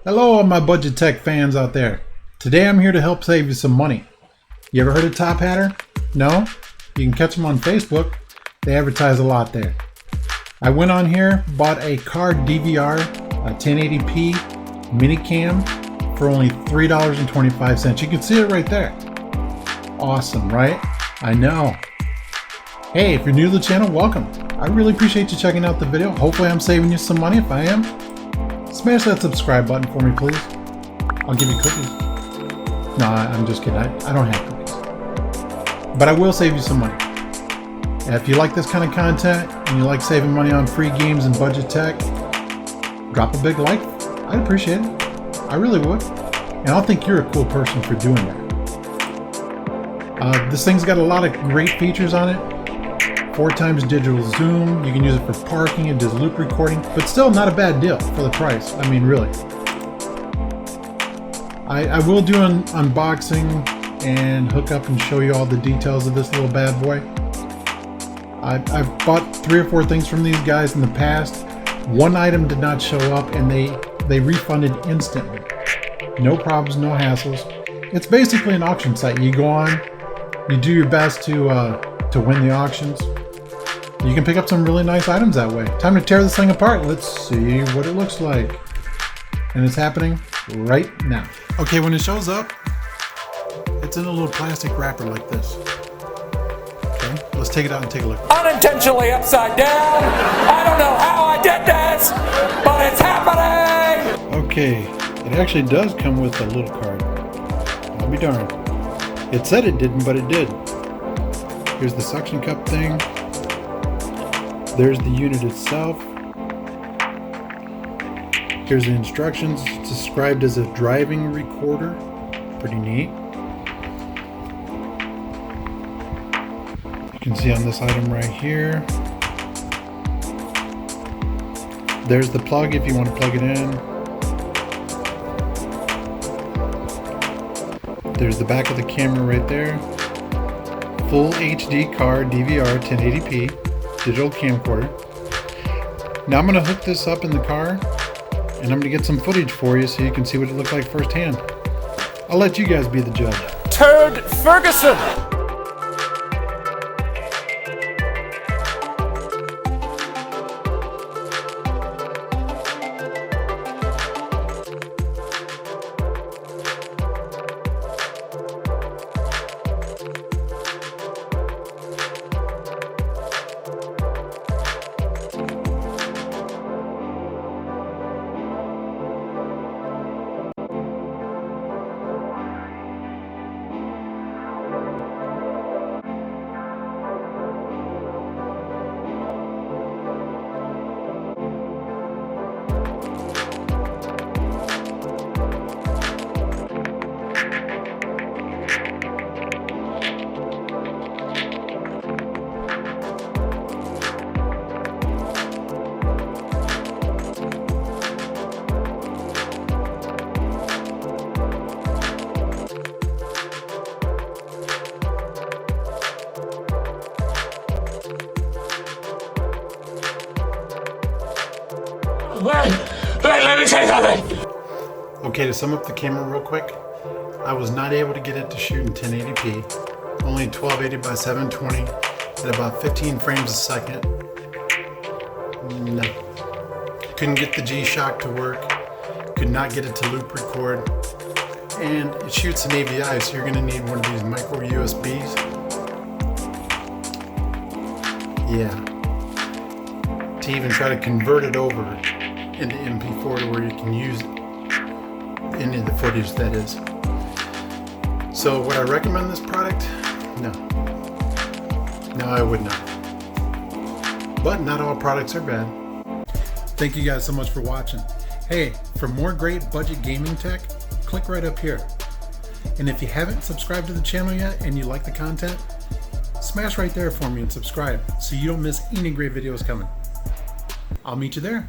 Hello all my budget tech fans out there. Today I'm here to help save you some money. You ever heard of Tophatter? No? You can catch them on Facebook. They advertise a lot there. I went on here, bought a card DVR, a 1080p mini cam for only $3.25. You can see it right there. Awesome, right? I know. Hey, if you're new to the channel, welcome. I really appreciate you checking out the video. Hopefully I'm saving you some money. If I am, smash that subscribe button for me, please. I'll give you cookies. No, I'm just kidding. I don't have cookies. But I will save you some money. And if you like this kind of content and you like saving money on free games and budget tech, drop a big like. I'd appreciate it. I really would. And I'll think you're a cool person for doing that. This thing's got a lot of great features on it. 4x digital zoom. You can use it for parking and does loop recording, but still not a bad deal for the price. I mean, really. I will do an unboxing and hook up and show you all the details of this little bad boy. I've bought 3 or 4 things from these guys in the past. One item did not show up and they refunded instantly. No problems, no hassles. It's basically an auction site. You go on, you do your best to win the auctions. You can pick up some really nice items that way. Time to tear this thing apart. Let's see what it looks like. And it's happening right now. Okay, when it shows up, it's in a little plastic wrapper like this. Okay, let's take it out and take a look. Unintentionally upside down. I don't know how I did this, but it's happening. Okay, it actually does come with a little card. I'll be darned. It said it didn't, but it did. Here's the suction cup thing. There's the unit itself. Here's the instructions. It's described as a driving recorder. Pretty neat. You can see on this item right here. There's the plug if you want to plug it in. There's the back of the camera right there. Full HD card DVR 1080p digital camcorder. Now I'm going to hook this up in the car and I'm going to get some footage for you so you can see what it looked like firsthand. I'll let you guys be the judge. Turd Ferguson. Wait, let me say something. Okay, to sum up the camera real quick, I was not able to get it to shoot in 1080p, only 1280 by 720 at about 15 frames a second. No. Couldn't get the Gshock to work, could not get it to loop record, and it shoots in AVI, so you're going to need one of these micro USBs. Yeah. To even try to convert it over into MP4 to where you can use it into the footage, that is. So would I recommend this product? No. No, I would not. But not all products are bad. Thank you guys so much for watching. Hey, for more great budget gaming tech, click right up here. And if you haven't subscribed to the channel yet and you like the content, smash right there for me and subscribe so you don't miss any great videos coming. I'll meet you there.